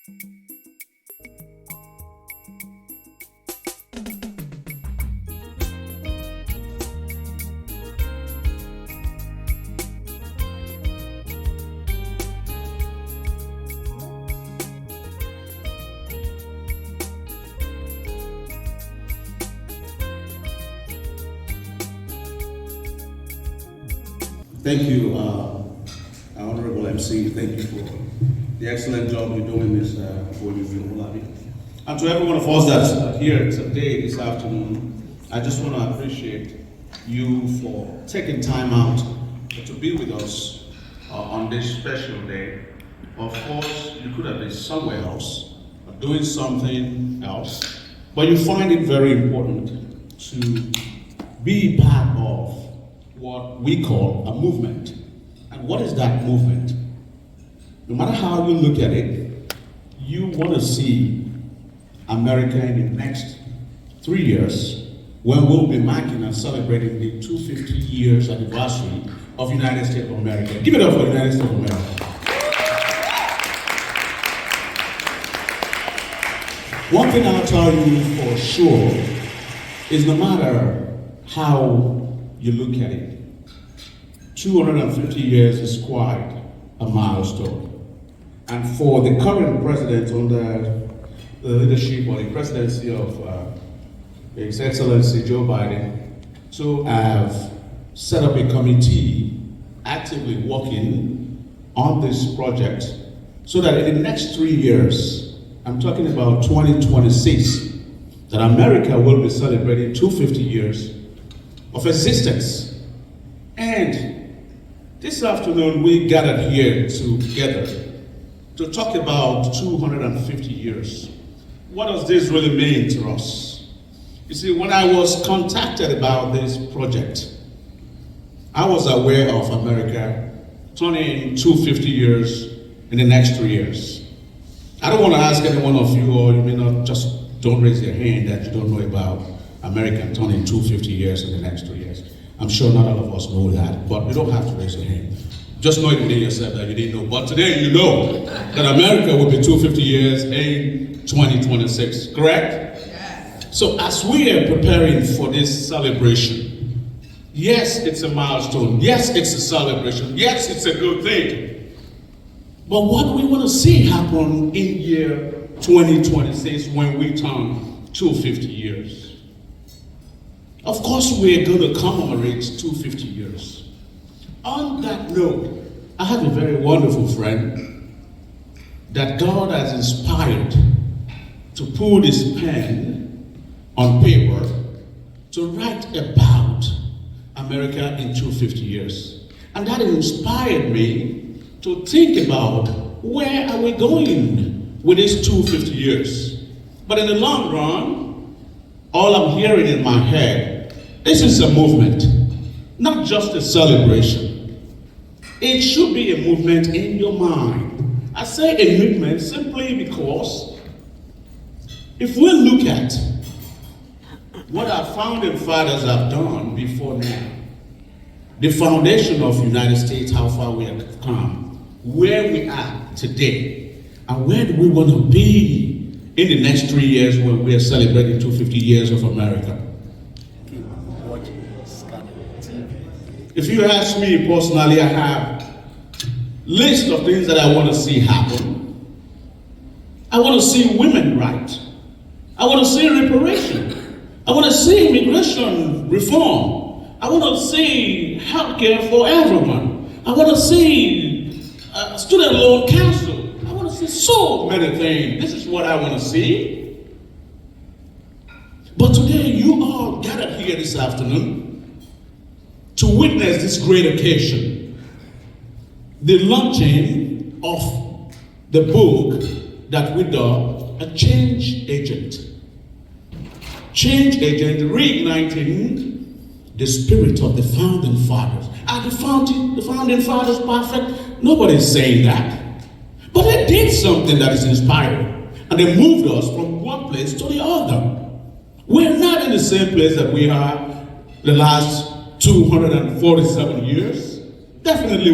Thank you, Honorable MC. Thank you for the excellent job you're doing this for you. And to every one of us that's here today, this afternoon, I just want to appreciate you for taking time out to be with us on this special day. Of course, you could have been somewhere else, or doing something else, but you find it very important to be part of what we call a movement. And what is that movement? No matter how you look at it, you want to see America in the next 3 years, when we'll be marking and celebrating the 250 years anniversary of United States of America. Give it up for the United States of America. One thing I'll tell you for sure is no matter how you look at it, 250 years is quite a milestone. And for the current president under the leadership or the presidency of His Excellency Joe Biden to have set up a committee actively working on this project so that in the next 3 years, I'm talking about 2026, that America will be celebrating 250 years of existence. And this afternoon, we gathered here together to talk about 250 years. What does this really mean to us? You see, when I was contacted about this project, I was aware of America turning 250 years in the next 3 years. I don't want to ask any one of you, or you may not, just don't raise your hand that you don't know about America turning 250 years in the next 3 years. I'm sure not all of us know that, but you don't have to raise your hand. Just know it within yourself that you didn't know. But today you know that America will be 250 years in 2026, correct? Yes. So as we are preparing for this celebration, yes, it's a milestone. Yes, it's a celebration. Yes, it's a good thing. But what do we want to see happen in year 2026 when we turn 250 years? Of course, we're going to commemorate 250 years. On that note, I have a very wonderful friend that God has inspired to put his pen on paper to write about America in 250 years. And that inspired me to think about where are we going with these 250 years. But in the long run, all I'm hearing in my head, this is a movement, not just a celebration. It should be a movement in your mind. I say a movement simply because if we look at what our founding fathers have done before now, the foundation of the United States, how far we have come, where we are today, and where do we want to be in the next 3 years when we are celebrating 250 years of America. If you ask me personally, I have a list of things that I want to see happen. I want to see women right. I want to see reparation. I want to see immigration reform. I want to see healthcare for everyone. I want to see student loan council. I want to see so many things. This is what I want to see. But today, you all gathered here this afternoon to witness this great occasion, the launching of the book that we dubbed A Change Agent. Change Agent, reigniting the spirit of the founding fathers. Are the founding fathers perfect? Nobody's saying that. But they did something that is inspiring, and they moved us from one place to the other. We're not in the same place that we are the last 247 years. Definitely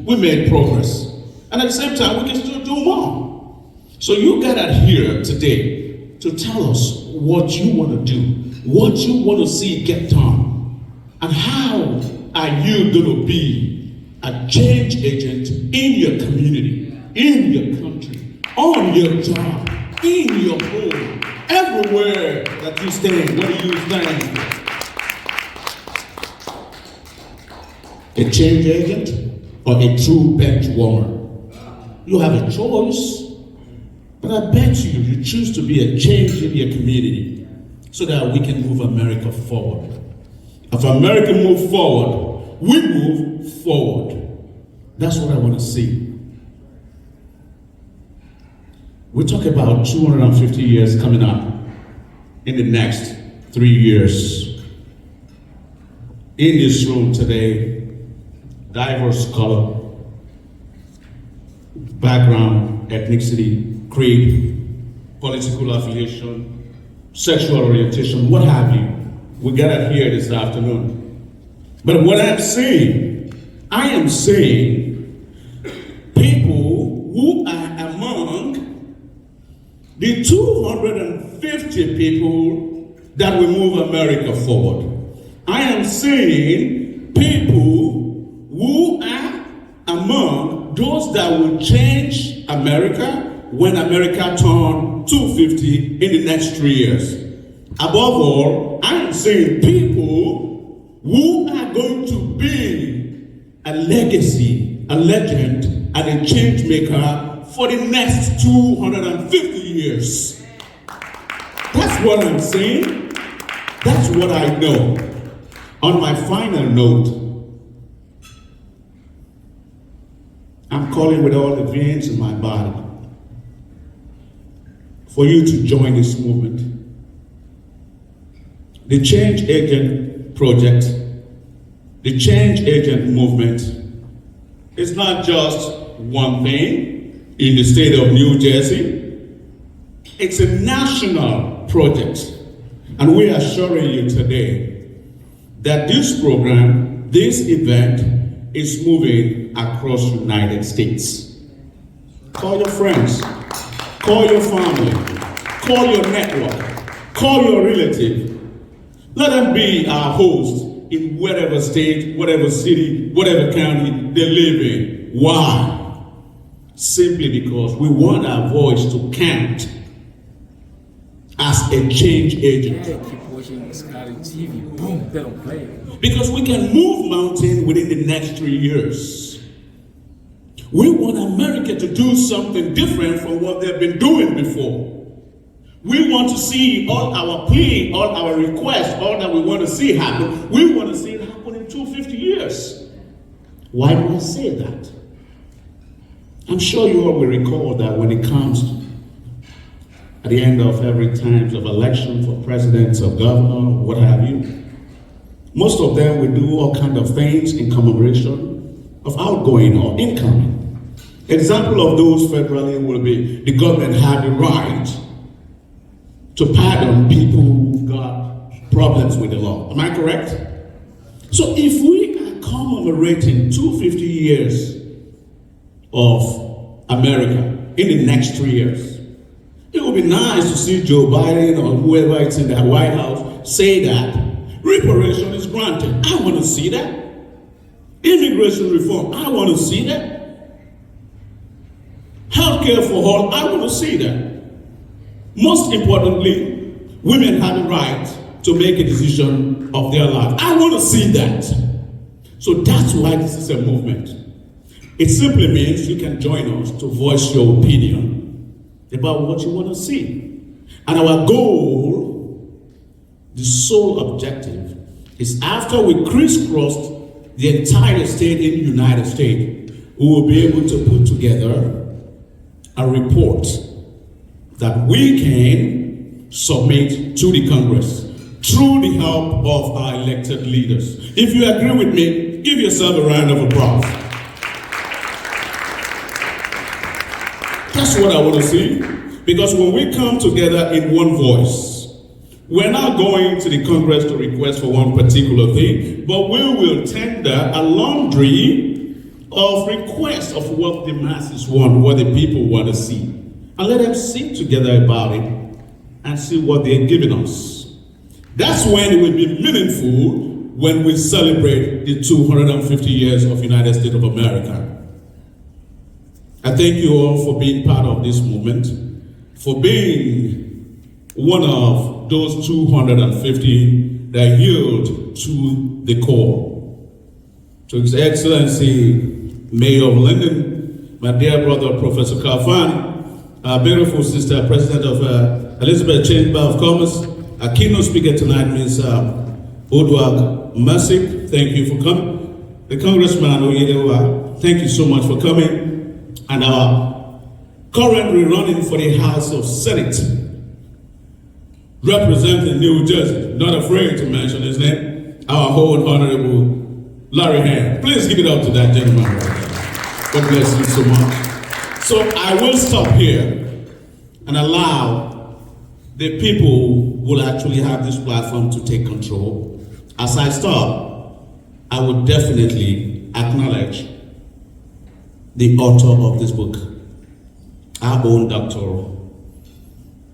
we made progress. And at the same time, we can still do more. So you gathered here today to tell us what you want to do, what you want to see get done, and how are you going to be a change agent in your community, in your country, on your job, in your home, everywhere that you stand. What do you stand? A change agent or a true bench warmer? You have a choice, but I bet you choose to be a change in your community so that we can move America forward. If America moves forward, we move forward. That's what I want to see. We talk about 250 years coming up in the next 3 years. In this room today, diverse color, background, ethnicity, creed, political affiliation, sexual orientation, what have you. We gathered here this afternoon. But what I'm saying, I am saying people who are among the 250 people that will move America forward. I am saying people who are among those that will change America when America turns 250 in the next 3 years. Above all, I am saying people who are going to be a legacy, a legend, and a change maker for the next 250 years. That's what I'm saying. That's what I know. On my final note, I'm calling with all the veins in my body for you to join this movement. The Change Agent Project, the Change Agent Movement is not just one thing in the state of New Jersey. It's a national project. And we are assuring you today that this program, this event, is moving across the United States. Call your friends, call your family, call your network, call your relative. Let them be our host in whatever state, whatever city, whatever county they live in. Why? Simply because we want our voice to count as a change agent. Yeah, keep watching SkadekTV. Boom, they don't play. Because we can move mountains within the next 3 years. We want America to do something different from what they've been doing before. We want to see all our plea, all our requests, all that we want to see happen. We want to see it happen in 250 years. Why do I say that? I'm sure you all will recall that when it comes at the end of every time of election for presidents or governor, what have you, most of them will do all kinds of things in commemoration of outgoing or incoming. Example of those federally will be the government had the right to pardon people who got problems with the law. Am I correct? So if we are commemorating 250 years of America in the next 3 years, it would be nice to see Joe Biden or whoever is in the White House say that reparation is granted. I want to see that. Immigration reform, I want to see that. Healthcare for all, I want to see that. Most importantly, women have the right to make a decision of their life. I want to see that. So that's why this is a movement. It simply means you can join us to voice your opinion about what you want to see. And our goal, the sole objective, is after we crisscrossed the entire state in the United States, we will be able to put together a report that we can submit to the Congress through the help of our elected leaders. If you agree with me, give yourself a round of applause. That's what I want to see, because when we come together in one voice, we're not going to the Congress to request for one particular thing, but we will tender a laundry of requests of what the masses want, what the people want to see. and let them sit together about it and see what they're giving us. That's when it will be meaningful when we celebrate the 250 years of United States of America. I thank you all for being part of this movement, for being one of those 250 that yield to the core. To His Excellency, Mayor of London, my dear brother, Professor Kalfani, our beautiful sister, President of Elizabeth Chamber of Commerce, our keynote speaker tonight, Ms. Odwag Masik, thank you for coming. The Congressman Oyedewa, thank you so much for coming. And our currently running for the House of Senate, representing New Jersey, not afraid to mention his name, our whole Honorable Larry Hand. Please give it up to that gentleman. God bless you so much. So I will stop here and allow the people who will actually have this platform to take control. As I start, I would definitely acknowledge the author of this book, our own Dr.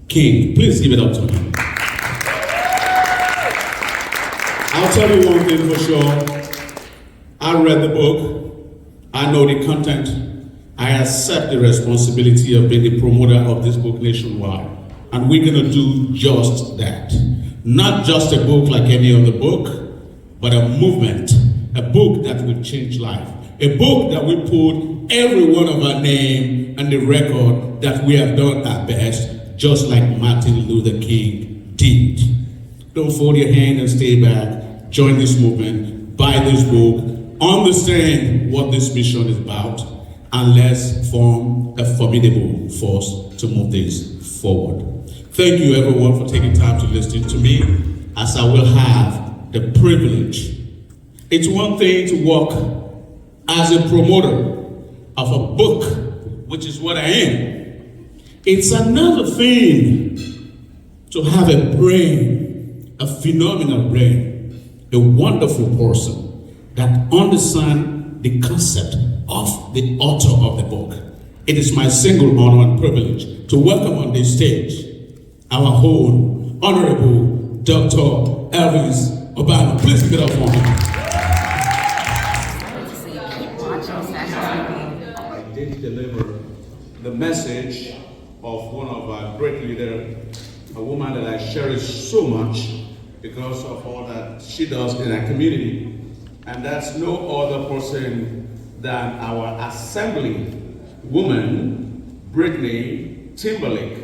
King. Please give it up to him. I'll tell you one thing for sure. I read the book. I know the content. I accept the responsibility of being the promoter of this book nationwide. And we're going to do just that. Not just a book like any other book, but a movement, a book that will change life. A book that we put every one of our name and the record that we have done our best, just like Martin Luther King did. Don't fold your hand and stay back. Join this movement, buy this book, understand what this mission is about, and let's form a formidable force to move this forward. Thank you everyone for taking time to listen to me, as I will have the privilege. It's one thing to work as a promoter of a book, which is what I am. It's another thing to have a brain, a phenomenal brain, a wonderful person that understands the concept of the author of the book. It is my single honor and privilege to welcome on this stage our own Honorable Dr. Elvis Obama. Please give it up for him. I did deliver the message of one of our great leaders, a woman that I cherish so much because of all that she does in our community. And that's no other person than our assembly woman, Brittany Timberlake.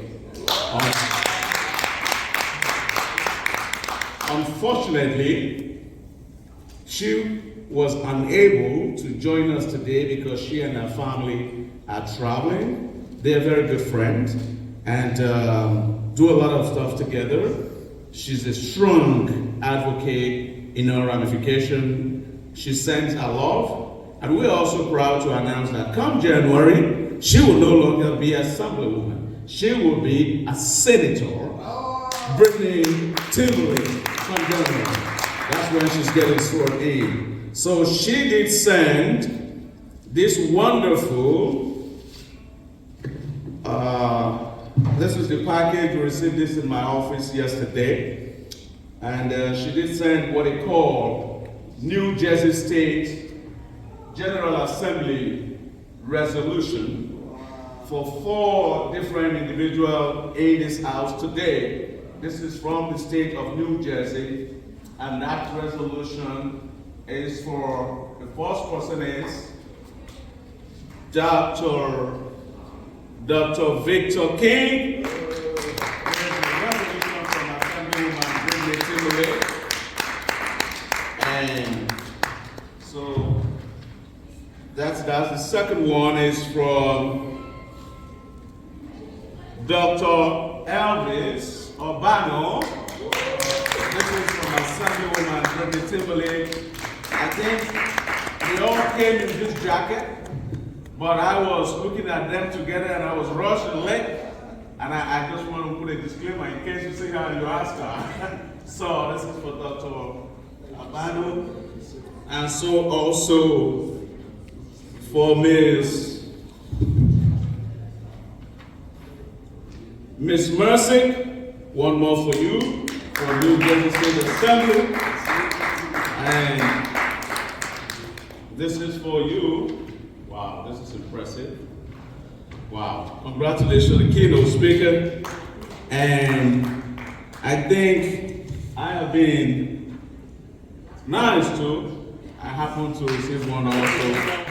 Unfortunately, she was unable to join us today because she and her family are traveling. They're very good friends and do a lot of stuff together. She's a strong advocate in her ramification. She sends her love, and we're also proud to announce that come January, she will no longer be assemblywoman. She will be a senator. Brittany Timberlake. That's when she's getting sworn in. So she did send this wonderful, this is the package. We received this in my office yesterday. And she did send what they call New Jersey State General Assembly resolution for 4 different individuals in this house today. This is from the state of New Jersey, and that resolution is for, the first person is Dr. Victor King. There's a resolution from Assemblywoman Brittany Timberlake. And so that's the second one is from Dr. Elvis Obama. This is from Assemblywoman Brittany Timberlake. I think they all came in this jacket, but I was looking at them together and I was rushing late. And I just want to put a disclaimer in case you see how you ask her. So this is for Dr. Obama. And so also for Ms. Miss Mercy, one more for you, from New Jersey State Assembly. And this is for you. Wow, this is impressive. Wow, congratulations, the keynote speaker. And I think I have been nice too. I happen to receive one also.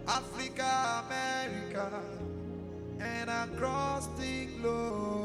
Africa, America, and across the globe.